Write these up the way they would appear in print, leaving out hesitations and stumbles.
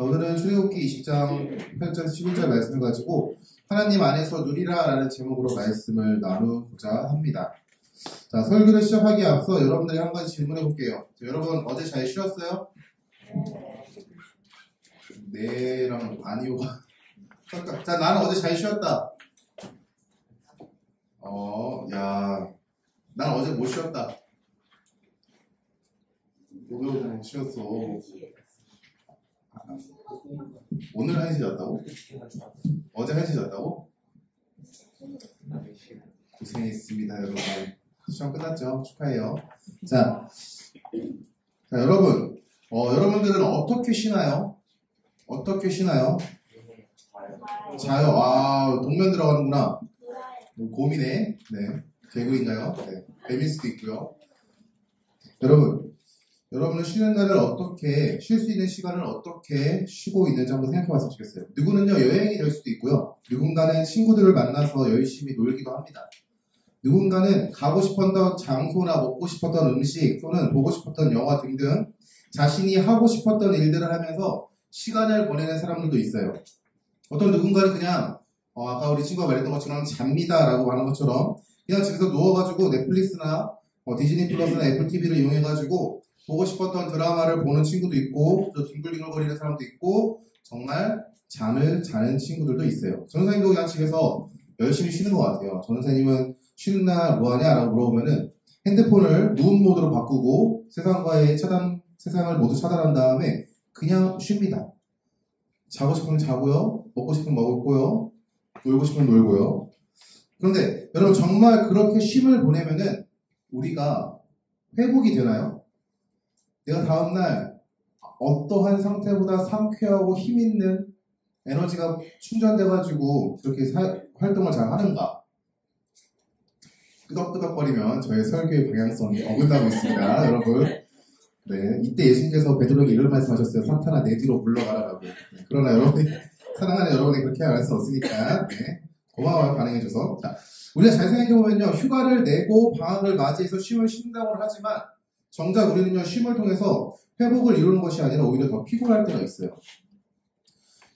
오늘은 출애굽기 20장 8절 11절 말씀을 가지고 하나님 안에서 누리라 라는 제목으로 말씀을 나누고자 합니다. 자, 설교를 시작하기에 앞서 여러분들이 한 가지 질문해 볼게요. 여러분 어제 잘 쉬었어요? 네랑 아니오가 자, 나는 어제 잘 쉬었다. 난 어제 못 쉬었다. 왜 못 쉬었어? 오늘 1시 잤다고? 어제 1시 잤다고? 고생했습니다, 여러분. 시험 끝났죠? 축하해요. 자, 여러분, 여러분들은 어떻게 쉬나요? 어떻게 쉬나요? 자요. 동면 들어가는구나. 곰이네. 네. 개구리인가요? 네. 뱀일 수도 있고요. 여러분은 쉬는 날을 어떻게, 쉴 수 있는 시간을 어떻게 쉬고 있는지 한번 생각해 봤으면 좋겠어요. 누구는요, 여행이 될 수도 있고요. 누군가는 친구들을 만나서 열심히 놀기도 합니다. 누군가는 가고 싶었던 장소나 먹고 싶었던 음식 또는 보고 싶었던 영화 등등 자신이 하고 싶었던 일들을 하면서 시간을 보내는 사람들도 있어요. 어떤 누군가는 그냥 아까 우리 친구가 말했던 것처럼 잡니다 라고 하는 것처럼 그냥 집에서 누워가지고 넷플릭스나 디즈니 플러스나 애플 TV를 이용해가지고 보고 싶었던 드라마를 보는 친구도 있고 또 뒹굴뒹굴거리는 사람도 있고 정말 잠을 자는 친구들도 있어요. 전도사님도 그냥 집에서 열심히 쉬는 것 같아요. 전도사님은 쉬는 날 뭐하냐 라고 물어보면은 핸드폰을 무음 모드로 바꾸고 세상을 모두 차단한 다음에 그냥 쉽니다. 자고 싶으면 자고요. 먹고 싶으면 먹고요. 놀고 싶으면 놀고요. 그런데 여러분 정말 그렇게 쉼을 보내면은 우리가 회복이 되나요? 내가 다음날 어떠한 상태보다 상쾌하고 힘있는 에너지가 충전돼가지고 그렇게 활동을 잘 하는가? 끄덕끄덕거리면 저의 설교의 방향성이 어긋나고 있습니다. 여러분. 네, 이때 예수님께서 베드로에게 이런 말씀하셨어요. 사탄아 내 뒤로 물러가라라고. 네, 그러나 여러분이 사랑하는 여러분이 그렇게 할 수 없으니까 네, 고마워요 반응해줘서. 자, 우리가 잘 생각해보면요, 휴가를 내고 방학을 맞이해서 쉼을 쉰다고 하지만 정작 우리는요, 쉼을 통해서 회복을 이루는 것이 아니라 오히려 더 피곤할 때가 있어요.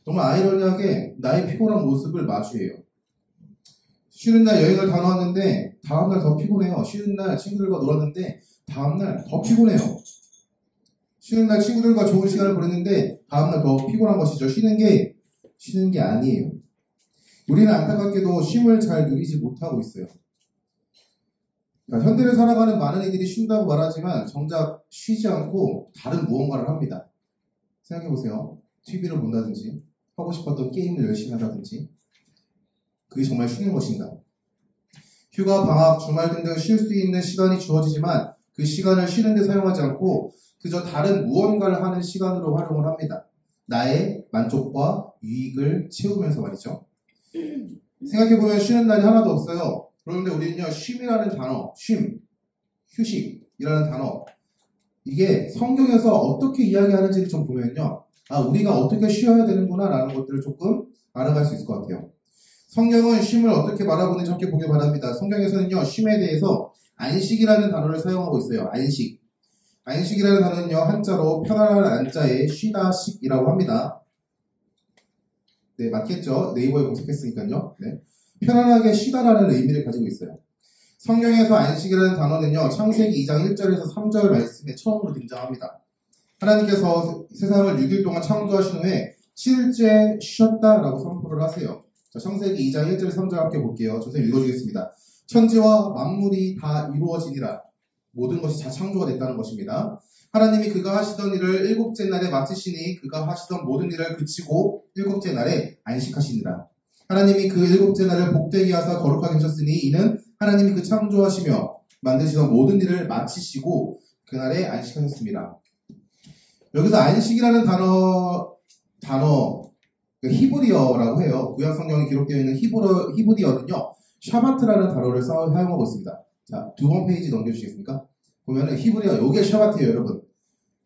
정말 아이러니하게 나의 피곤한 모습을 마주해요. 쉬는 날 여행을 다녀왔는데 다음날 더 피곤해요. 쉬는 날 친구들과 놀았는데 다음날 더 피곤해요. 쉬는 날 친구들과 좋은 시간을 보냈는데 다음날 더 피곤한 것이죠. 쉬는 게 아니에요. 우리는 안타깝게도 쉼을 잘 누리지 못하고 있어요. 현대를 살아가는 많은 이들이 쉰다고 말하지만 정작 쉬지 않고 다른 무언가를 합니다. 생각해보세요. TV를 본다든지 하고 싶었던 게임을 열심히 한다든지 그게 정말 쉬는 것인가? 휴가, 방학, 주말 등등 쉴 수 있는 시간이 주어지지만 그 시간을 쉬는 데 사용하지 않고 그저 다른 무언가를 하는 시간으로 활용을 합니다. 나의 만족과 유익을 채우면서 말이죠. 생각해보면 쉬는 날이 하나도 없어요. 그런데 우리는요, 쉼이라는 단어, 휴식이라는 단어, 이게 성경에서 어떻게 이야기하는지를 좀 보면요, 우리가 어떻게 쉬어야 되는구나 라는 것들을 조금 알아갈 수 있을 것 같아요. 성경은 쉼을 어떻게 바라보는지 함께 보길 바랍니다. 성경에서는요, 쉼에 대해서 안식이라는 단어를 사용하고 있어요. 안식이라는 단어는요, 한자로 편안한 안자에 쉬다식이라고 합니다. 네, 맞겠죠? 네이버에 검색했으니까요. 네. 편안하게 쉬다라는 의미를 가지고 있어요. 성경에서 안식이라는 단어는요, 창세기 2장 1절에서 3절 말씀에 처음으로 등장합니다. 하나님께서 세상을 6일 동안 창조하신 후에 7일째 쉬었다라고 선포를 하세요. 자, 창세기 2장 1절 3절 함께 볼게요. 선생님 읽어주겠습니다. 천지와 만물이 다 이루어지니라. 모든 것이 다 창조가 됐다는 것입니다. 하나님이 그가 하시던 일을 일곱째 날에 마치시니 그가 하시던 모든 일을 그치고 일곱째 날에 안식하시니라. 하나님이 그 일곱째 날을 복되게 하사 거룩하게 하셨으니 이는 하나님이 그 창조하시며 만드시던 모든 일을 마치시고 그날에 안식하셨습니다. 여기서 안식이라는 단어 히브리어라고 해요. 구약 성경에 기록되어 있는 히브리어는요, 샤바트라는 단어를 사용하고 있습니다. 자, 2번 페이지 넘겨주시겠습니까? 보면은 히브리어, 요게 샤바트예요, 여러분.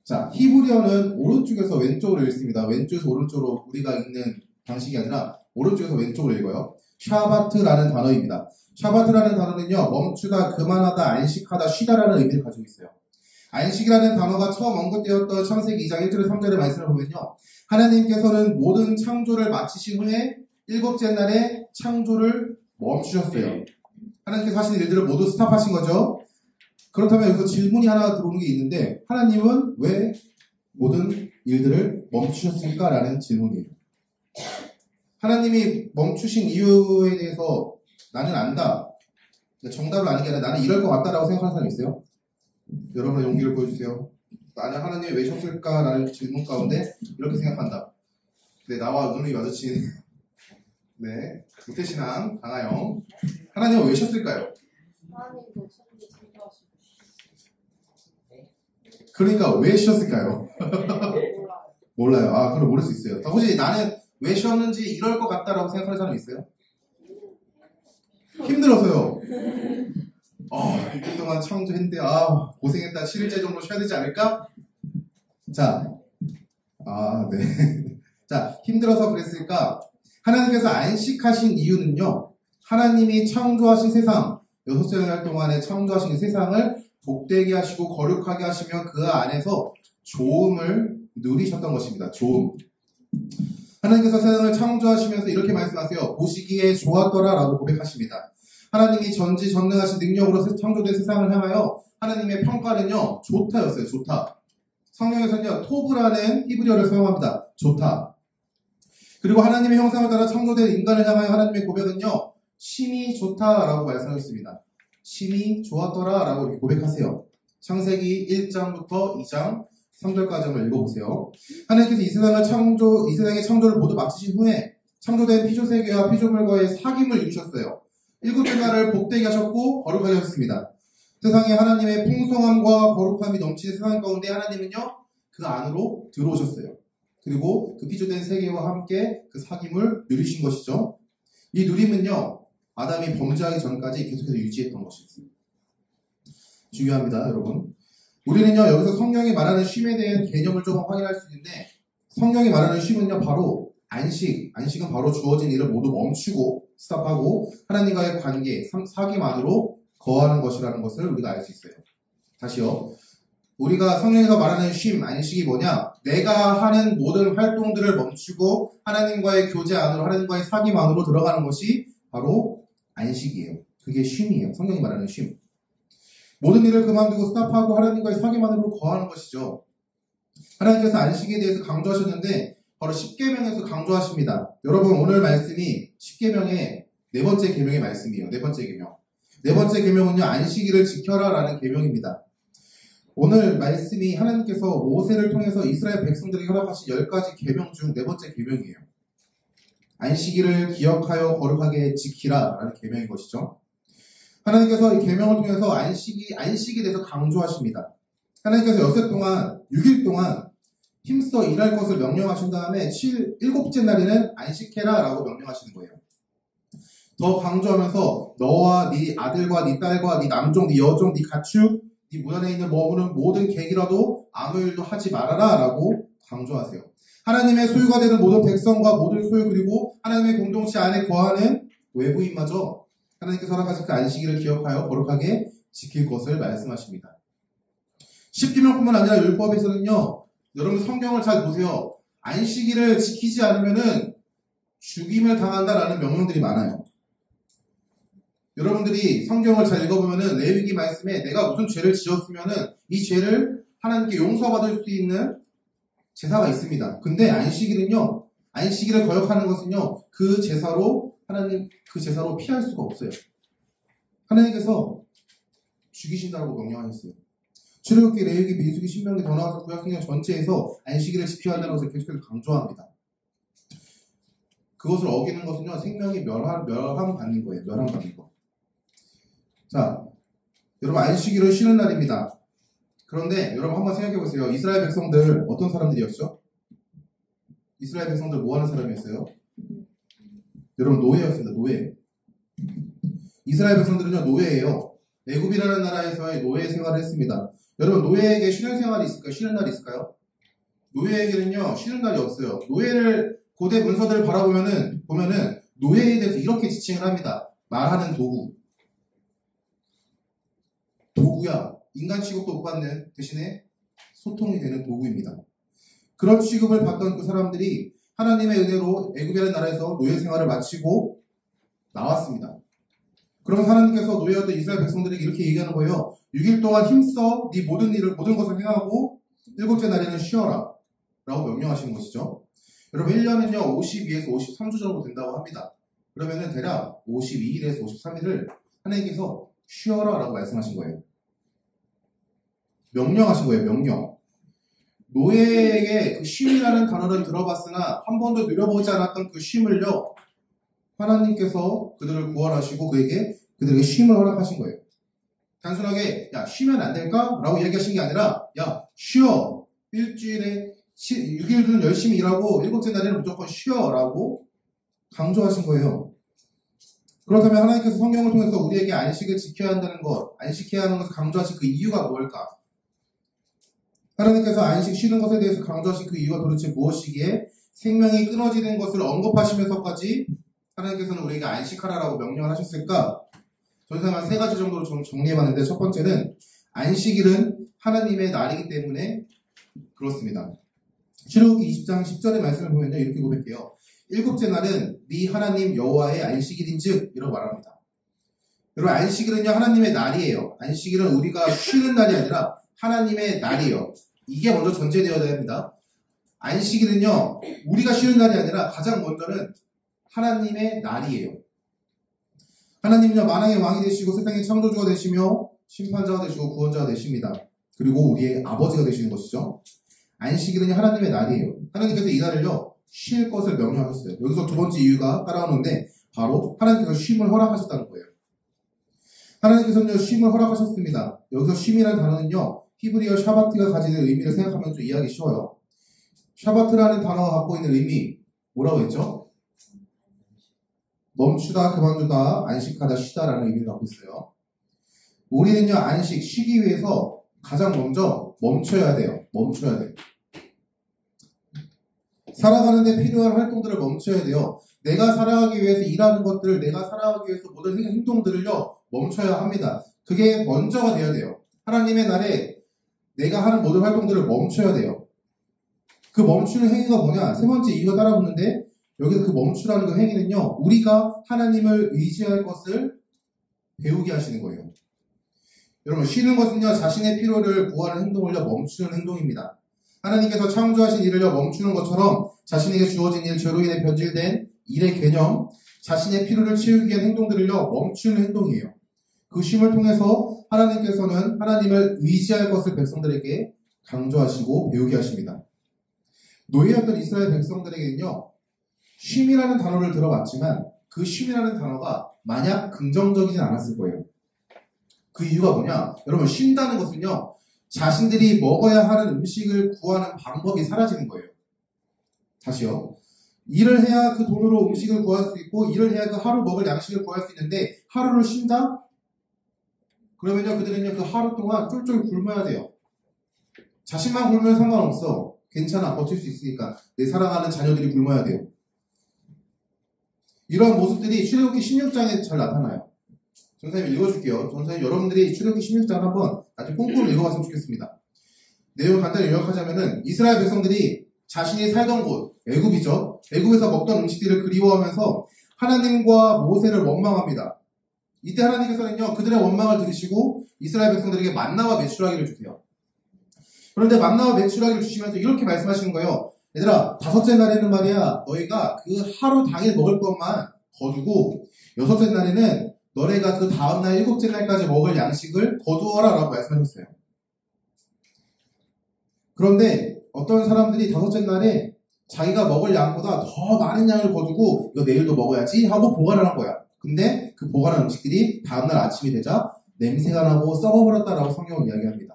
자, 히브리어는 오른쪽에서 왼쪽으로 읽습니다. 왼쪽에서 오른쪽으로 우리가 읽는 방식이 아니라 오른쪽에서 왼쪽으로 읽어요. 샤바트라는 단어입니다. 샤바트라는 단어는요, 멈추다, 그만하다, 안식하다, 쉬다라는 의미를 가지고 있어요. 안식이라는 단어가 처음 언급되었던 창세기 2장 1절에 3절의 말씀을 보면요. 하나님께서는 모든 창조를 마치신 후에 일곱째 날에 창조를 멈추셨어요. 하나님께서 하신 일들을 모두 스탑하신 거죠. 그렇다면 여기서 질문이 하나 들어오는 게 있는데 하나님은 왜 모든 일들을 멈추셨을까? 라는 질문이에요. 하나님이 멈추신 이유에 대해서 나는 안다. 정답을 아는 게 아니라 나는 이럴 것 같다라고 생각하는 사람이 있어요? 여러분의 용기를 보여주세요. 나는 하나님이 왜 셨을까? 라는 질문 가운데 이렇게 생각한다. 네, 나와 눈이 마주친 네, 국대신앙 강하영. 하나님은 왜 셨을까요? 하나님도 천지 창조하시고 그러니까 왜 쉬었을까요? 몰라요. 몰라요. 아, 그럼 모를 수 있어요. 혹시 나는 왜 쉬었는지 이럴 것 같다라고 생각하는 사람 있어요? 힘들어서요. 1년 동안 창조했는데 고생했다. 7일째 정도 쉬어야 되지 않을까? 자, 네. 자, 힘들어서 그랬을까? 하나님께서 안식하신 이유는요. 하나님이 창조하신 세상, 6째 날 동안에 창조하신 세상을 복되게 하시고 거룩하게 하시며 그 안에서 좋음을 누리셨던 것입니다. 좋음. 하나님께서 세상을 창조하시면서 이렇게 말씀하세요. 보시기에 좋았더라 라고 고백하십니다. 하나님이 전지전능하신 능력으로 창조된 세상을 향하여 하나님의 평가는요. 좋다였어요. 좋다. 성경에서는요. 토브라는 히브리어를 사용합니다. 좋다. 그리고 하나님의 형상을 따라 창조된 인간을 향하여 하나님의 고백은요. 심히 좋다라고 말씀하셨습니다. 심히 좋았더라 라고 고백하세요. 창세기 1장부터 2장 3절까지 한번 읽어보세요. 하나님께서 이 세상의 창조를 모두 마치신 후에 창조된 피조세계와 피조물과의 사귐을 이루셨어요. 일곱째 날을 복되게 하셨고 거룩하게 하셨습니다. 세상에 하나님의 풍성함과 거룩함이 넘치는 세상 가운데 하나님은요 그 안으로 들어오셨어요. 그리고 그 피조된 세계와 함께 그 사귐을 누리신 것이죠. 이 누림은요 아담이 범죄하기 전까지 계속해서 유지했던 것입니다. 중요합니다, 여러분. 우리는요 여기서 성경이 말하는 쉼에 대한 개념을 조금 확인할 수 있는데 성경이 말하는 쉼은요 바로 안식은 바로 주어진 일을 모두 멈추고 스탑하고 하나님과의 관계, 사귐 안으로 거하는 것이라는 것을 우리가 알 수 있어요. 다시요. 우리가 성경에서 말하는 쉼, 안식이 뭐냐? 내가 하는 모든 활동들을 멈추고 하나님과의 교제 안으로, 하나님과의 사귐 안으로 들어가는 것이 바로 안식이에요. 그게 쉼이에요. 성경이 말하는 쉼. 모든 일을 그만두고 스탑하고 하나님과의 사귐 안으로 거하는 것이죠. 하나님께서 안식에 대해서 강조하셨는데 바로 십계명에서 강조하십니다. 여러분 오늘 말씀이 십계명의 네 번째 계명의 말씀이에요. 네 번째 계명. 네 번째 계명은요 안식일을 지켜라 라는 계명입니다. 오늘 말씀이 하나님께서 모세를 통해서 이스라엘 백성들에게 허락하신 10가지 계명 중 네 번째 계명이에요. 안식일을 기억하여 거룩하게 지키라 라는 계명인 것이죠. 하나님께서 이 계명을 통해서 안식에 대해서 강조하십니다. 하나님께서 6일 동안 힘써 일할 것을 명령하신 다음에 7일째 날에는 안식해라 라고 명령하시는 거예요. 더 강조하면서 너와 네 아들과 네 딸과 네 남종, 네 여종, 네 가축, 네 문 안에 있는 머무는 모든 객이라도 아무 일도 하지 말아라 라고 강조하세요. 하나님의 소유가 되는 모든 백성과 모든 소유 그리고 하나님의 공동체 안에 거하는 외부인마저 하나님께서 허락하신 그 안식일을 기억하여 거룩하게 지킬 것을 말씀하십니다. 십계명뿐만 아니라 율법에서는요. 여러분 성경을 잘 보세요. 안식일을 지키지 않으면은 죽임을 당한다라는 명령들이 많아요. 여러분들이 성경을 잘 읽어보면은 레위기 말씀에 내가 무슨 죄를 지었으면은 이 죄를 하나님께 용서받을 수 있는 제사가 있습니다. 근데 안식일은요, 안식일을 거역하는 것은요, 그 제사로 피할 수가 없어요. 하나님께서 죽이신다고 명령하셨어요. 출애굽기, 레위기, 민수기, 신명기, 더 나아가서 구약성경 전체에서 안식일을 지켜야 한다는 것을 계속해서 강조합니다. 그것을 어기는 것은요, 생명이 멸함받는 거예요. 멸함받는 거. 자, 여러분 안식일은 쉬는 날입니다. 그런데 여러분 한번 생각해 보세요. 이스라엘 백성들 어떤 사람들이었죠? 이스라엘 백성들 뭐 하는 사람이었어요? 여러분 노예였습니다. 노예. 이스라엘 백성들은요 노예예요. 애굽이라는 나라에서의 노예 생활을 했습니다. 여러분 노예에게 쉬는 생활이 있을까요? 쉬는 날이 있을까요? 노예에게는요 쉬는 날이 없어요. 노예를 고대 문서들을 바라보면은 노예에 대해서 이렇게 지칭을 합니다. 말하는 도구야. 인간 취급도 못 받는 대신에 소통이 되는 도구입니다. 그런 취급을 받던 그 사람들이 하나님의 은혜로 애굽이라는 나라에서 노예 생활을 마치고 나왔습니다. 그러면 하나님께서 노예였던 이스라엘 백성들에게 이렇게 얘기하는 거예요. 6일 동안 힘써 네 모든 것을 행하고 일곱째 날에는 쉬어라 라고 명령하시는 것이죠. 여러분 1년은요 52에서 53주 정도 된다고 합니다. 그러면은 대략 52일에서 53일을 하나님께서 쉬어라 라고 말씀하신 거예요. 명령하신 거예요. 명령. 노예에게 그 쉼이라는 단어를 들어봤으나 한 번도 누려보지 않았던 그 쉼을요 하나님께서 그들을 구원하시고 그들에게 쉼을 허락하신 거예요. 단순하게 야 쉬면 안 될까? 라고 이야기하신 게 아니라 야 쉬어. 일주일에 6일은 열심히 일하고 일곱째 날에는 무조건 쉬어 라고 강조하신 거예요. 그렇다면 하나님께서 성경을 통해서 우리에게 안식을 지켜야 한다는 것, 안식해야 하는 것을 강조하신 그 이유가 뭘까? 하나님께서 안식 쉬는 것에 대해서 강조하신 그 이유가 도대체 무엇이기에 생명이 끊어지는 것을 언급하시면서까지 하나님께서는 우리에게 안식하라라고 명령을 하셨을까? 저희가 한 3가지 정도로 좀 정리해봤는데 첫 번째는 안식일은 하나님의 날이기 때문에 그렇습니다. 출애굽기 20장 10절의 말씀을 보면요 이렇게 고백해요. 일곱째 날은 네 하나님 여호와의 안식일인즉 이라고 말합니다. 여러분 안식일은요 하나님의 날이에요. 안식일은 우리가 쉬는 날이 아니라 하나님의 날이에요. 이게 먼저 전제되어야 됩니다. 안식일은요 우리가 쉬는 날이 아니라 가장 먼저는 하나님의 날이에요. 하나님은요 만왕의 왕이 되시고 세상의 창조주가 되시며 심판자가 되시고 구원자가 되십니다. 그리고 우리의 아버지가 되시는 것이죠. 안식일은 하나님의 날이에요. 하나님께서 이 날을요 쉴 것을 명령하셨어요. 여기서 두 번째 이유가 따라오는데 바로 하나님께서 쉼을 허락하셨다는 거예요. 하나님께서는요 쉼을 허락하셨습니다. 여기서 쉼이라는 단어는요 히브리어 샤바트가 가지는 의미를 생각하면 좀 이해하기 쉬워요. 샤바트라는 단어가 갖고 있는 의미 뭐라고 했죠? 멈추다, 그만두다, 안식하다, 쉬다라는 의미를 갖고 있어요. 우리는요 안식, 쉬기 위해서 가장 먼저 멈춰야 돼요. 멈춰야 돼요. 살아가는데 필요한 활동들을 멈춰야 돼요. 내가 살아가기 위해서 일하는 것들, 내가 살아가기 위해서 모든 행동들을요 멈춰야 합니다. 그게 먼저가 돼야 돼요. 하나님의 날에 내가 하는 모든 활동들을 멈춰야 돼요. 그 멈추는 행위가 뭐냐? 세 번째 이유가 따라붙는데 여기서 그 멈추라는 그 행위는요 우리가 하나님을 의지할 것을 배우게 하시는 거예요. 여러분 쉬는 것은요 자신의 필요를 구하는 행동을요 멈추는 행동입니다. 하나님께서 창조하신 일을요 멈추는 것처럼 자신에게 주어진 일, 죄로 인해 변질된 일의 개념, 자신의 필요를 채우기 위한 행동들을요 멈추는 행동이에요. 그 쉼을 통해서 하나님께서는 하나님을 의지할 것을 백성들에게 강조하시고 배우게 하십니다. 노예였던 이스라엘 백성들에게는요 쉼이라는 단어를 들어봤지만 그 쉼이라는 단어가 마냥 긍정적이진 않았을 거예요. 그 이유가 뭐냐? 여러분 쉰다는 것은요 자신들이 먹어야 하는 음식을 구하는 방법이 사라지는 거예요. 다시요. 일을 해야 그 돈으로 음식을 구할 수 있고 일을 해야 그 하루 먹을 양식을 구할 수 있는데 하루를 쉰다? 그러면요 그들은요 그 하루 동안 쫄쫄 굶어야 돼요. 자신만 굶으면 상관없어. 괜찮아. 버틸 수 있으니까. 내 사랑하는 자녀들이 굶어야 돼요. 이런 모습들이 출애굽기 16장에 잘 나타나요. 전사님 읽어줄게요. 전사님 여러분들이 출애굽기 16장 한번 아주 꼼꼼히 읽어봤으면 좋겠습니다. 내용을 간단히 요약하자면은 이스라엘 백성들이 자신이 살던 곳, 애굽이죠. 애굽에서 먹던 음식들을 그리워하면서 하나님과 모세를 원망합니다. 이때 하나님께서는요 그들의 원망을 들으시고 이스라엘 백성들에게 만나와 메추라기를 주세요. 그런데 만나와 메추라기를 주시면서 이렇게 말씀하시는 거예요. 얘들아, 5째 날에는 말이야 너희가 그 하루 당일 먹을 것만 거두고 6째 날에는 너네가 그 다음날 7째 날까지 먹을 양식을 거두어라 라고 말씀하셨어요. 그런데 어떤 사람들이 5째 날에 자기가 먹을 양보다 더 많은 양을 거두고 이거 내일도 먹어야지 하고 보관을 한 거야. 근데 그 보관한 음식들이 다음날 아침이 되자 냄새가 나고 썩어버렸다라고 성경은 이야기합니다.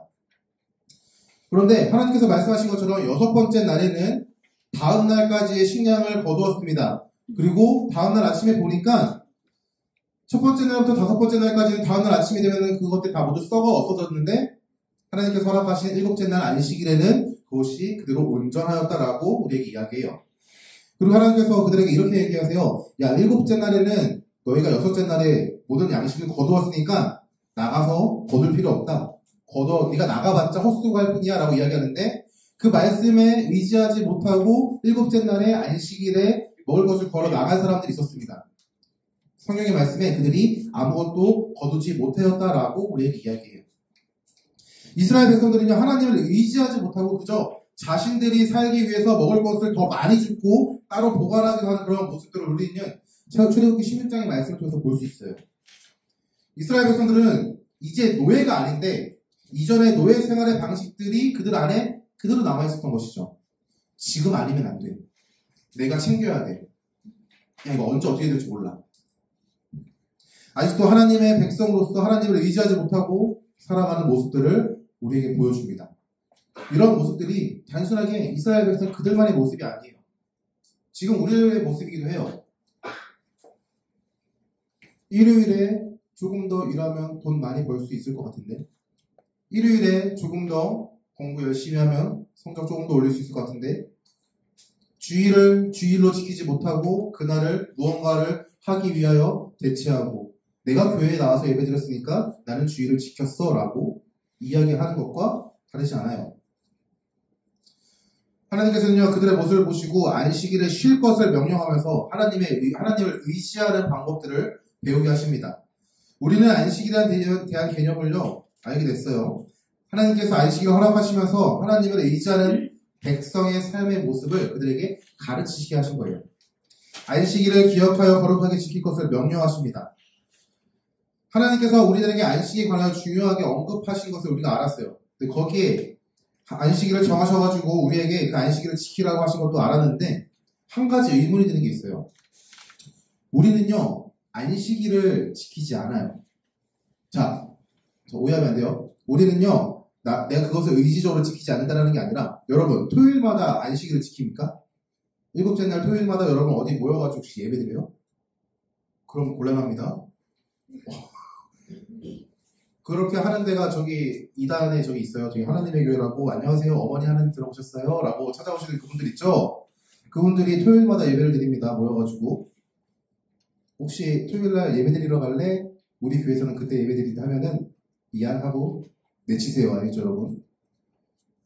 그런데 하나님께서 말씀하신 것처럼 6번째 날에는 다음날까지의 식량을 거두었습니다. 그리고 다음날 아침에 보니까 첫 번째 날부터 5번째 날까지는 다음날 아침이 되면 그것들이 다 모두 썩어 없어졌는데 하나님께서 허락하신 7째 날 안식일에는 그것이 그대로 온전하였다라고 우리에게 이야기해요. 그리고 하나님께서 그들에게 이렇게 얘기하세요. 야, 7째 날에는 너희가 6째 날에 모든 양식을 거두었으니까 나가서 거둘 필요 없다. 걷어 네가 나가봤자 헛수고할 뿐이야 라고 이야기하는데 그 말씀에 의지하지 못하고 일곱째 날에 안식일에 먹을 것을 걸어 나간 사람들이 있었습니다. 성경의 말씀에 그들이 아무것도 거두지 못하였다라고 우리에게 이야기해요. 이스라엘 백성들은요 하나님을 의지하지 못하고 그저 자신들이 살기 위해서 먹을 것을 더 많이 줍고 따로 보관하기도 하는 그런 모습들을 우리는 출애굽기 16장의 말씀을 통해서 볼 수 있어요. 이스라엘 백성들은 이제 노예가 아닌데 이전의 노예 생활의 방식들이 그들 안에 그대로 남아있었던 것이죠. 지금 아니면 안 돼. 내가 챙겨야 돼. 야, 이거 언제 어떻게 될지 몰라. 아직도 하나님의 백성으로서 하나님을 의지하지 못하고 살아가는 모습들을 우리에게 보여줍니다. 이런 모습들이 단순하게 이스라엘 백성 그들만의 모습이 아니에요. 지금 우리의 모습이기도 해요. 일요일에 조금 더 일하면 돈 많이 벌 수 있을 것 같은데 일요일에 조금 더 공부 열심히 하면 성적 조금 더 올릴 수 있을 것 같은데 주일을 주일로 지키지 못하고 그날을 무언가를 하기 위하여 대체하고 내가 교회에 나와서 예배드렸으니까 나는 주일을 지켰어 라고 이야기하는 것과 다르지 않아요. 하나님께서는요 그들의 모습을 보시고 안식일에 쉴 것을 명령하면서 하나님을 의지하는 방법들을 배우게 하십니다. 우리는 안식일에 대한 개념을요 알게 됐어요. 하나님께서 안식일을 허락하시면서 하나님을 의지하는 백성의 삶의 모습을 그들에게 가르치시게 하신 거예요. 안식일을 기억하여 거룩하게 지킬 것을 명령하십니다. 하나님께서 우리들에게 안식에 관하여 중요하게 언급하신 것을 우리가 알았어요. 근데 거기에 안식일을 정하셔가지고 우리에게 그 안식일을 지키라고 하신 것도 알았는데 한 가지 의문이 드는 게 있어요. 우리는요 안식일을 지키지 않아요. 자, 오해하면 안 돼요. 우리는요 내가 그것을 의지적으로 지키지 않는다는 게 아니라 여러분 토요일마다 안식일을 지킵니까? 일곱째 날 토요일마다 여러분 어디 모여가지고 혹시 예배드려요? 그럼 곤란합니다. 그렇게 하는 데가 저기 이단에 저기 있어요. 저기 하나님의 교회라고 안녕하세요 어머니 하나님 들어오셨어요? 라고 찾아오시는 그분들 있죠? 그분들이 토요일마다 예배를 드립니다. 모여가지고 혹시 토요일날 예배 드리러 갈래? 우리 교회에서는 그때 예배 드린다 하면은 미안하고 내치세요. 알겠죠 여러분?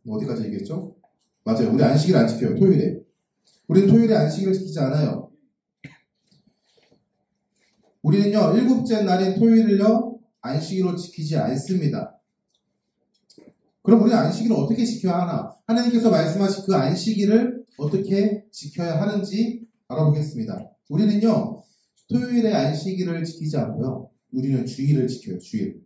어디까지 얘기했죠? 맞아요. 우리 안식일 안 지켜요. 토요일에. 우리는 토요일에 안식일을 지키지 않아요. 우리는요 일곱째 날인 토요일을요 안식일로 지키지 않습니다. 그럼 우리 안식일을 어떻게 지켜야 하나? 하나님께서 말씀하신 그 안식일을 어떻게 지켜야 하는지 알아보겠습니다. 우리는요 토요일에 안식일을 지키지 않고요 우리는 주일을 지켜요. 주일.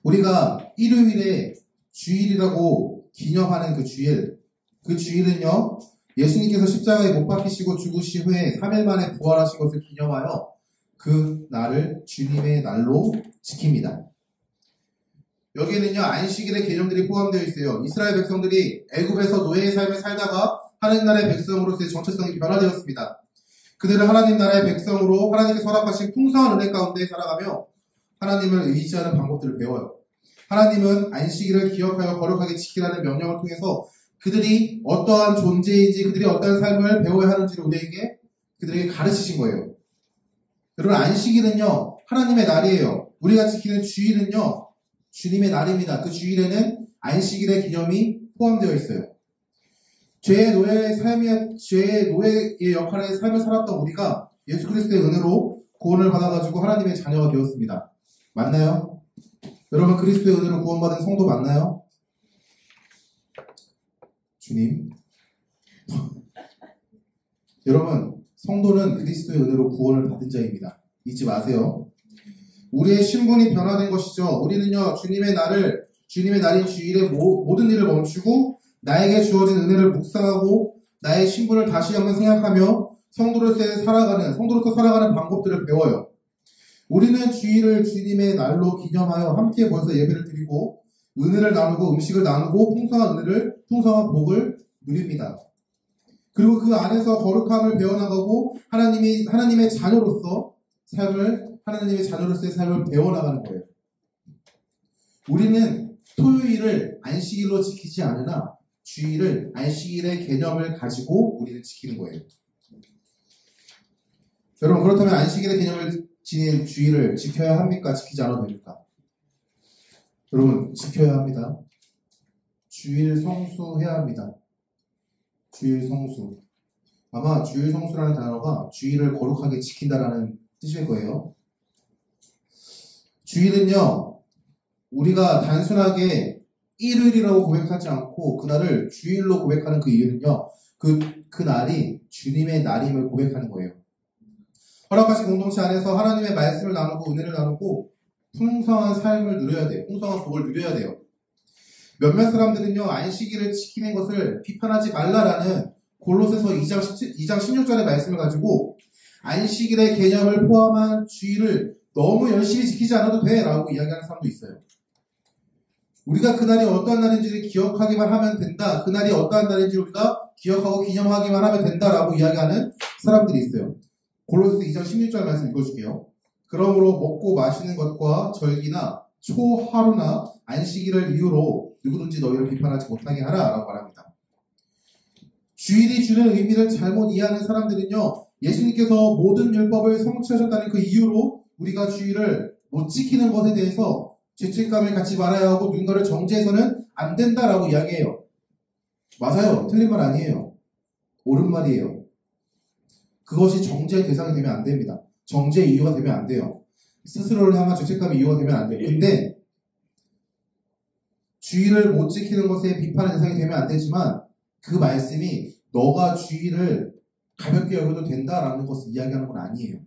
우리가 일요일에 주일이라고 기념하는 그 주일은요 예수님께서 십자가에 못 박히시고 죽으신 후에 3일 만에 부활하신 것을 기념하여 그 날을 주님의 날로 지킵니다. 여기에는요 안식일의 개념들이 포함되어 있어요. 이스라엘 백성들이 애굽에서 노예의 삶을 살다가 하나님 나라의 백성으로서의 정체성이 변화되었습니다. 그들은 하나님 나라의 백성으로 하나님께서 허락하신 풍성한 은혜 가운데 살아가며 하나님을 의지하는 방법들을 배워요. 하나님은 안식일을 기억하여 거룩하게 지키라는 명령을 통해서 그들이 어떠한 존재인지 그들이 어떠한 삶을 배워야 하는지를 그들에게 가르치신 거예요. 여러분 안식일은요 하나님의 날이에요. 우리가 지키는 주일은요 주님의 날입니다. 그 주일에는 안식일의 기념이 포함되어 있어요. 죄의 노예의 역할의 삶을 살았던 우리가 예수 그리스도의 은혜로 구원을 받아가지고 하나님의 자녀가 되었습니다. 맞나요? 여러분 그리스도의 은혜로 구원받은 성도 맞나요? 주님 여러분 성도는 그리스도의 은혜로 구원을 받은 자입니다. 잊지 마세요. 우리의 신분이 변화된 것이죠. 우리는요 주님의 날인 주일에 모든 일을 멈추고 나에게 주어진 은혜를 묵상하고 나의 신분을 다시 한번 생각하며 성도로서 살아가는 방법들을 배워요. 우리는 주일을 주님의 날로 기념하여 함께 모여서 예배를 드리고 은혜를 나누고 음식을 나누고 풍성한 복을 누립니다. 그리고 그 안에서 거룩함을 배워나가고 하나님의 자녀로서의 삶을 배워나가는 거예요. 우리는 토요일을 안식일로 지키지 않으나 주일을 안식일의 개념을 가지고 우리는 지키는 거예요. 여러분 그렇다면 안식일의 개념을 지닌 주일을 지켜야 합니까? 지키지 않아도 됩니까? 여러분 지켜야 합니다. 주일 성수해야 합니다. 주일 성수. 아마 주일 성수라는 단어가 주일을 거룩하게 지킨다라는 뜻일 거예요. 주일은요, 우리가 단순하게 일요일이라고 고백하지 않고 그날을 주일로 고백하는 그 이유는요, 그 날이 주님의 날임을 고백하는 거예요. 허락하신 공동체 안에서 하나님의 말씀을 나누고 은혜를 나누고 풍성한 삶을 누려야 돼요. 풍성한 복을 누려야 돼요. 몇몇 사람들은요, 안식일을 지키는 것을 비판하지 말라라는 골로새서 2장 16절의 말씀을 가지고 안식일의 개념을 포함한 주일을 너무 열심히 지키지 않아도 돼 라고 이야기하는 사람도 있어요. 우리가 그날이 어떠한 날인지를 기억하기만 하면 된다. 그날이 어떠한 날인지 우리가 기억하고 기념하기만 하면 된다라고 이야기하는 사람들이 있어요. 골로새서 2장 16절 말씀 읽어줄게요. 그러므로 먹고 마시는 것과 절기나 초하루나 안식일을 이유로 누구든지 너희를 비판하지 못하게 하라 라고 말합니다. 주일이 주는 의미를 잘못 이해하는 사람들은요, 예수님께서 모든 율법을 성취하셨다는 그 이유로 우리가 주일을 못 지키는 것에 대해서 죄책감을 갖지 말아야 하고 누군가를 정죄해서는 안 된다라고 이야기해요. 맞아요. 틀린 말 아니에요. 옳은 말이에요. 그것이 정죄의 대상이 되면 안 됩니다. 정죄의 이유가 되면 안 돼요. 스스로를 향한 죄책감의 이유가 되면 안 돼요. 근데 주일을 못 지키는 것에 비판의 대상이 되면 안 되지만 그 말씀이 너가 주일을 가볍게 여겨도 된다라는 것을 이야기하는 건 아니에요.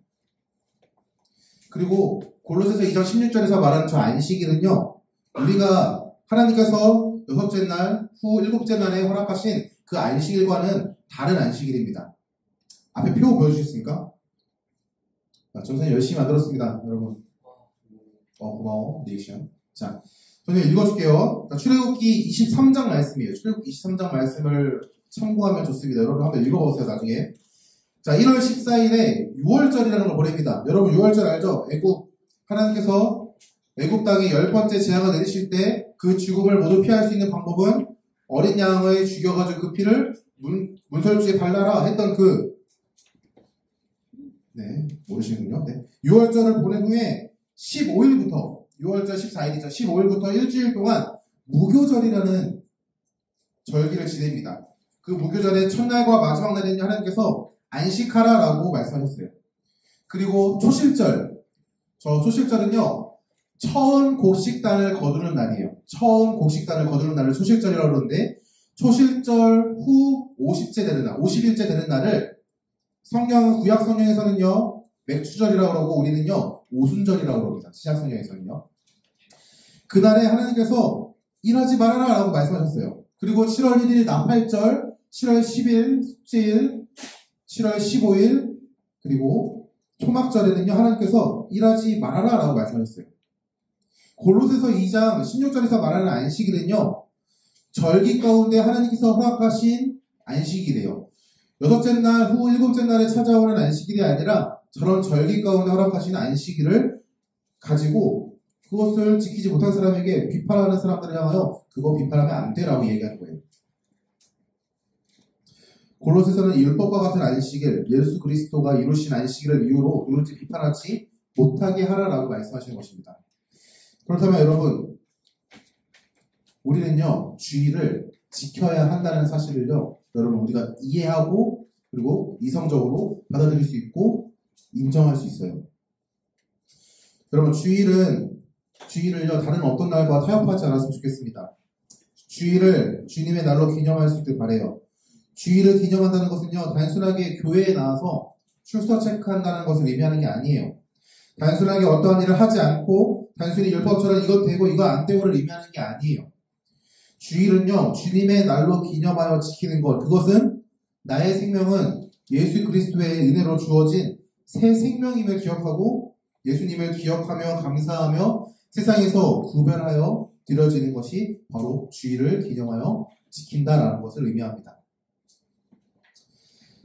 그리고 골로새서 2장 16절에서 말하는 저 안식일은요, 우리가 하나님께서 6째 날, 후 7째 날에 허락하신 그 안식일과는 다른 안식일입니다. 앞에 표 보여주셨습니까? 전선이 열심히 만들었습니다, 여러분. 고마워, 네이션. 자, 선생님 읽어줄게요. 출애굽기 23장 말씀이에요. 출애굽기 23장 말씀을 참고하면 좋습니다. 여러분 한번 읽어보세요, 나중에. 자, 1월 14일에 6월절이라는 걸 보냅니다. 여러분 6월절 알죠? 하나님께서 애굽 땅에 10번째 재앙을 내리실 때 그 죽음을 모두 피할 수 있는 방법은 어린 양을 죽여가지고 그 피를 문설주에 발라라 했던 모르시는군요. 네. 6월절을 보낸 후에 15일부터 6월절 14일이죠. 15일부터 일주일 동안 무교절이라는 절기를 지냅니다. 그 무교절의 첫날과 마지막 날에는 하나님께서 안식하라라고 말씀하셨어요. 그리고 초실절, 저 초실절은요, 처음 곡식단을 거두는 날이에요. 처음 곡식단을 거두는 날을 초실절이라고 그러는데, 초실절 후 50째 되는 날, 50일째 되는 날을 구약 성경에서는요, 맥추절이라고 그러고 우리는요, 오순절이라고 그럽니다. 신약 성경에서는요. 그날에 하나님께서 일하지 말아라 라고 말씀하셨어요. 그리고 7월 1일 나팔절, 7월 10일 숙제일, 7월 15일, 그리고 초막절에는요, 하나님께서 일하지 말아라 라고 말씀하셨어요. 골로새서 2장 16절에서 말하는 안식일은요, 절기 가운데 하나님께서 허락하신 안식일이에요. 6째 날 후 7째 날에 찾아오는 안식일이 아니라 저런 절기 가운데 허락하신 안식일을 가지고 그것을 지키지 못한 사람에게 비판하는 사람들을 향하여 그거 비판하면 안 되라고 얘기하는 거예요. 골로새서는 율법과 같은 안식일, 예수 그리스도가 이루신 안식일을 이유로 누구든지 비판하지 못하게 하라라고 말씀하시는 것입니다. 그렇다면 여러분, 우리는요, 주일을 지켜야 한다는 사실을요, 여러분 우리가 이해하고 그리고 이성적으로 받아들일 수 있고 인정할 수 있어요. 여러분 주일을요, 다른 어떤 날과 타협하지 않았으면 좋겠습니다. 주일을 주님의 날로 기념할 수 있길 바라요. 주일을 기념한다는 것은요, 단순하게 교회에 나와서 출석 체크한다는 것을 의미하는 게 아니에요. 단순하게 어떠한 일을 하지 않고 단순히 율법처럼 이것 되고 이거 안 되고를 의미하는 게 아니에요. 주일은요, 주님의 날로 기념하여 지키는 것, 그것은 나의 생명은 예수 그리스도의 은혜로 주어진 새 생명임을 기억하고 예수님을 기억하며 감사하며 세상에서 구별하여 드려지는 것이 바로 주일을 기념하여 지킨다라는 것을 의미합니다.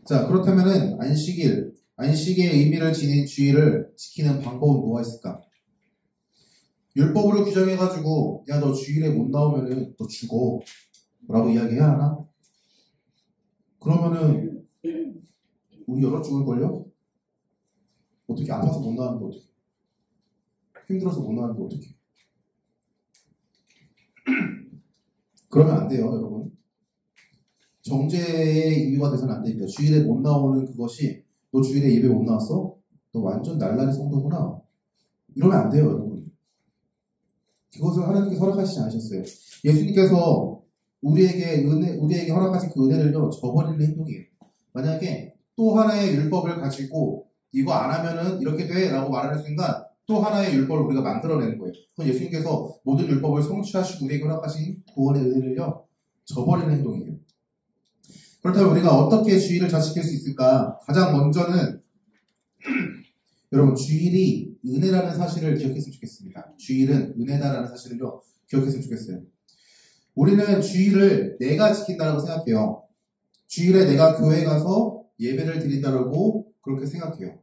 자, 그렇다면은 안식의 의미를 지닌 주일을 지키는 방법은 뭐가 있을까? 율법으로 규정해가지고 야, 너 주일에 못 나오면은 너 죽어 라고 이야기해야 하나? 그러면은 우리 여러 죽을걸요? 어떻게 아파서 못 나왔는데 어떻게? 힘들어서 못 나왔는데 어떻게? 그러면 안 돼요, 여러분. 정죄의 이유가 돼서는 안 됩니다. 주일에 못 나오는 그것이 너 주일에 예배 못 나왔어? 너 완전 날라리 성도구나. 이러면 안 돼요, 여러분. 그것을 하나님께서 허락하시지 않으셨어요. 예수님께서 우리에게 허락하신 그 은혜를요, 저버리는 행동이에요. 만약에 또 하나의 율법을 가지고 이거 안 하면은 이렇게 돼 라고 말하는 순간 또 하나의 율법을 우리가 만들어내는 거예요. 그건 예수님께서 모든 율법을 성취하시고 우리에게 허락하신 구원의 은혜를요, 저버리는 행동이에요. 그렇다면 우리가 어떻게 주일을 잘 지킬 수 있을까? 가장 먼저는 여러분, 주일이 은혜라는 사실을 기억했으면 좋겠습니다. 주일은 은혜다라는 사실을요, 기억했으면 좋겠어요. 우리는 주일을 내가 지킨다라고 생각해요. 주일에 내가 교회에 가서 예배를 드린다라고 그렇게 생각해요.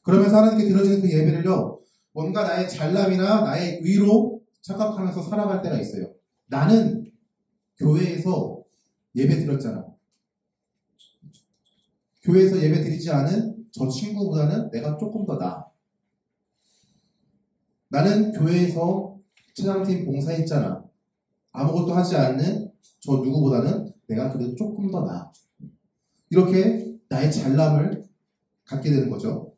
그러면서 하나님께 드려지는 그 예배를요, 뭔가 나의 잘남이나 나의 의로 착각하면서 살아갈 때가 있어요. 나는 교회에서 예배 드렸잖아. 교회에서 예배 드리지 않은 저 친구보다는 내가 조금 더 나아. 나는 교회에서 찬양팀 봉사했잖아. 아무것도 하지 않는 저 누구보다는 내가 그래도 조금 더 나아. 이렇게 나의 잘남을 갖게 되는 거죠.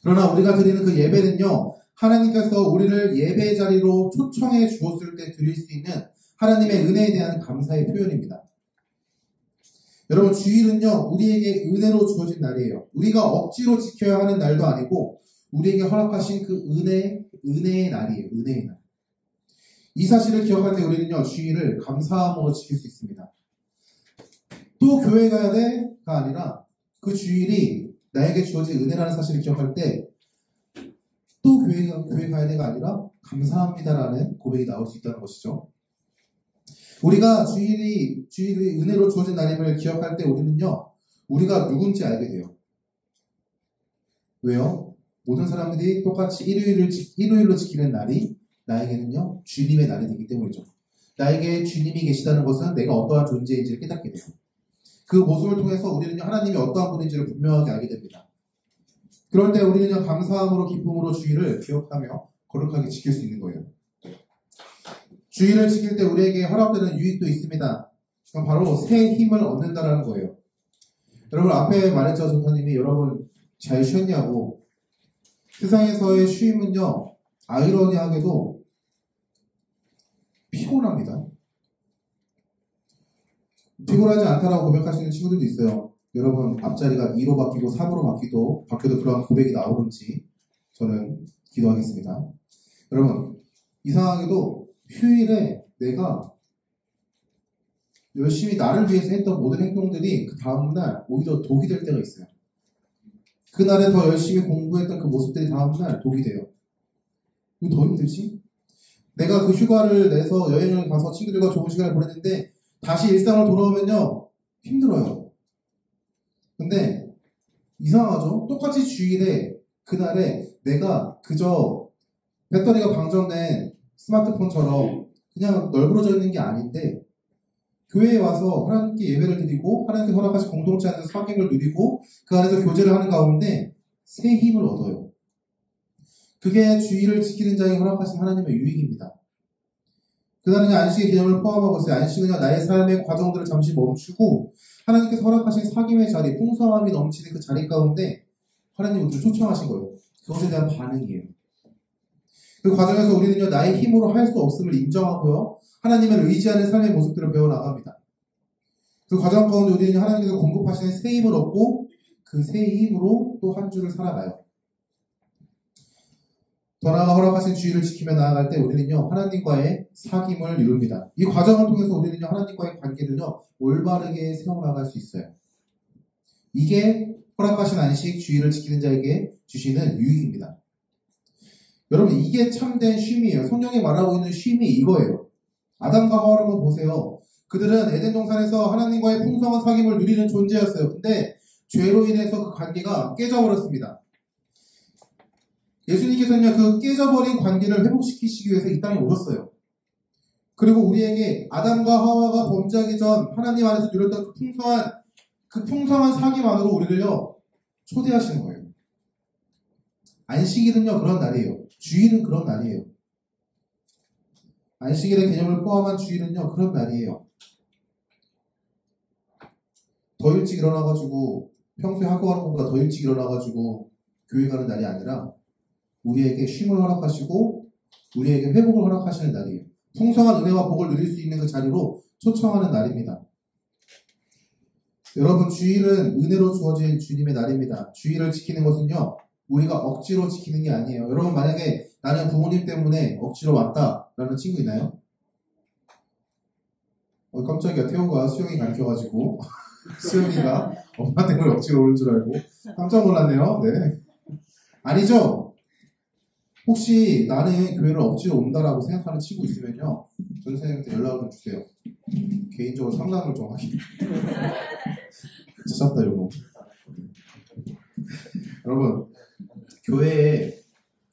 그러나 우리가 드리는 그 예배는요, 하나님께서 우리를 예배의 자리로 초청해 주었을 때 드릴 수 있는 하나님의 은혜에 대한 감사의 표현입니다. 여러분, 주일은요, 우리에게 은혜로 주어진 날이에요. 우리가 억지로 지켜야 하는 날도 아니고 우리에게 허락하신 그 은혜의 날이에요. 은혜의 날. 이 사실을 기억할 때 우리는요, 주일을 감사함으로 지킬 수 있습니다. 또 교회 가야 돼가 아니라 그 주일이 나에게 주어진 은혜라는 사실을 기억할 때 또 교회 가야 돼가 아니라 감사합니다라는 고백이 나올 수 있다는 것이죠. 우리가 주일이 은혜로 주어진 날임을 기억할 때 우리는요, 우리가 누군지 알게 돼요. 왜요? 모든 사람들이 똑같이 일요일로 지키는 날이 나에게는요, 주님의 날이 되기 때문이죠. 나에게 주님이 계시다는 것은 내가 어떠한 존재인지를 깨닫게 돼요. 그 모습을 통해서 우리는요, 하나님이 어떠한 분인지를 분명하게 알게 됩니다. 그럴 때 우리는요, 감사함으로 기쁨으로 주일을 기억하며 거룩하게 지킬 수 있는 거예요. 주일을 지킬 때 우리에게 허락되는 유익도 있습니다. 그럼 바로 새 힘을 얻는다라는 거예요. 여러분, 앞에 말했죠, 전사님이. 여러분 잘 쉬었냐고. 세상에서의 쉼은요, 아이러니하게도 피곤합니다. 피곤하지 않다라고 고백할 수 있는 친구들도 있어요. 여러분, 앞자리가 2로 바뀌고 3으로 바뀌어도 그러한 고백이 나오는지 저는 기도하겠습니다. 여러분, 이상하게도 휴일에 내가 열심히 나를 위해서 했던 모든 행동들이 그 다음날 오히려 독이 될 때가 있어요. 그날에 더 열심히 공부했던 그 모습들이 다음날 독이 돼요. 왜 더 힘들지? 내가 그 휴가를 내서 여행을 가서 친구들과 좋은 시간을 보냈는데 다시 일상으로 돌아오면요, 힘들어요. 근데 이상하죠? 똑같이 주일에 그날에 내가 그저 배터리가 방전된 스마트폰처럼 그냥 널브러져 있는 게 아닌데 교회에 와서 하나님께 예배를 드리고 하나님께 허락하신 공동체 안에서 성경을 누리고 그 안에서 교제를 하는 가운데 새 힘을 얻어요. 그게 주일을 지키는 자에게 허락하신 하나님의 유익입니다. 그날은 안식의 개념을 포함하고 있어요. 안식은 나의 삶의 과정들을 잠시 멈추고 하나님께서 허락하신 사귐의 자리, 풍성함이 넘치는 그 자리 가운데 하나님 우리를 초청하신 거예요. 그것에 대한 반응이에요. 그 과정에서 우리는요, 나의 힘으로 할 수 없음을 인정하고요, 하나님을 의지하는 삶의 모습들을 배워나갑니다. 그 과정 가운데 우리는 하나님께서 공급하시는 새 힘을 얻고 그 새 힘으로 또 한 주를 살아가요. 더 나아가 허락하신 주의를 지키며 나아갈 때 우리는요, 하나님과의 사귐을 이룹니다. 이 과정을 통해서 우리는요, 하나님과의 관계를요, 올바르게 세워나갈 수 있어요. 이게 허락하신 안식 주의를 지키는 자에게 주시는 유익입니다. 여러분, 이게 참된 쉼이에요. 성경이 말하고 있는 쉼이 이거예요. 아담과 하와를 한번 보세요. 그들은 에덴 동산에서 하나님과의 풍성한 사귐을 누리는 존재였어요. 근데 죄로 인해서 그 관계가 깨져버렸습니다. 예수님께서는요, 그 깨져버린 관계를 회복시키시기 위해서 이 땅에 오셨어요. 그리고 우리에게 아담과 하와가 범죄하기 전 하나님 안에서 누렸던 그 풍성한 사귐 안으로 우리를요, 초대하시는 거예요. 안식일은요, 그런 날이에요. 주일은 그런 날이에요. 안식일의 개념을 포함한 주일은요, 그런 날이에요. 더 일찍 일어나가지고, 평소에 학교 가는 것보다 더 일찍 일어나가지고, 교회 가는 날이 아니라, 우리에게 쉼을 허락하시고, 우리에게 회복을 허락하시는 날이에요. 풍성한 은혜와 복을 누릴 수 있는 그 자리로 초청하는 날입니다. 여러분, 주일은 은혜로 주어진 주님의 날입니다. 주일을 지키는 것은요, 우리가 억지로 지키는 게 아니에요. 여러분, 만약에 나는 부모님 때문에 억지로 왔다라는 친구 있나요? 깜짝이야. 태호가 수영이 가르쳐가지고 수영이가 엄마 때문에 억지로 오는 줄 알고 깜짝 놀랐네요. 네. 아니죠? 혹시 나는 교회를 억지로 온다라고 생각하는 친구 있으면요, 전선생님한테 연락을 좀 주세요. 개인적으로 상담을 좀 하기. 찾았다 이거. 여러분,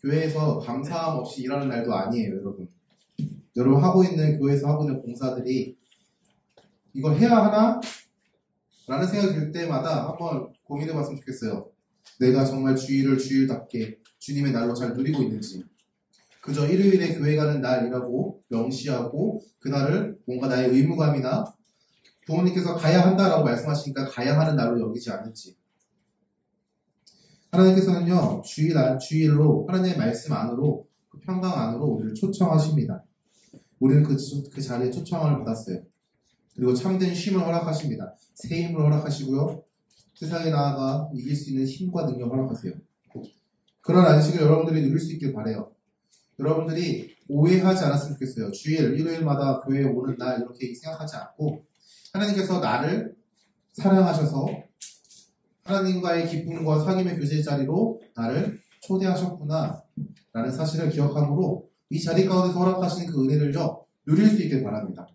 교회에서 감사함 없이 일하는 날도 아니에요, 여러분. 여러분 하고 있는 교회에서 하고 있는 봉사들이 이걸 해야 하나? 라는 생각이 들 때마다 한번 고민해 봤으면 좋겠어요. 내가 정말 주일을 주일답게 주님의 날로 잘 누리고 있는지. 그저 일요일에 교회 가는 날이라고 명시하고 그날을 뭔가 나의 의무감이나 부모님께서 가야 한다라고 말씀하시니까 가야 하는 날로 여기지 않는지. 하나님께서는요, 주일로 하나님의 말씀 안으로, 그 평강 안으로 우리를 초청하십니다. 우리는 그 자리에 초청을 받았어요. 그리고 참된 쉼을 허락하십니다. 새 힘을 허락하시고요, 세상에 나아가 이길 수 있는 힘과 능력을 허락하세요. 그런 안식을 여러분들이 누릴 수 있길 바라요. 여러분들이 오해하지 않았으면 좋겠어요. 주일, 일요일마다 교회에 오는 날 이렇게 생각하지 않고 하나님께서 나를 사랑하셔서 하나님과의 기쁨과 사귐의 교제 자리로 나를 초대하셨구나 라는 사실을 기억함으로 이 자리 가운데서 허락하신 그 은혜를요, 누릴 수 있길 바랍니다.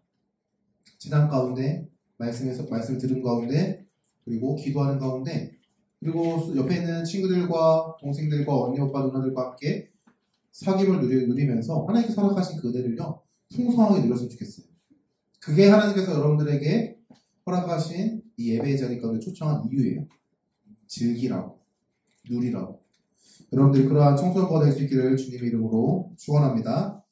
지난 가운데, 말씀 들은 가운데, 그리고 기도하는 가운데, 그리고 옆에 있는 친구들과 동생들과 언니, 오빠, 누나들과 함께 사귐을 누리면서 하나님께서 허락하신 그 은혜를요, 풍성하게 누렸으면 좋겠어요. 그게 하나님께서 여러분들에게 허락하신 이 예배의 자리 가운데 초청한 이유예요. 즐기라고, 누리라고. 여러분들이 그러한 청소년과 될 수 있기를 주님의 이름으로 축원합니다.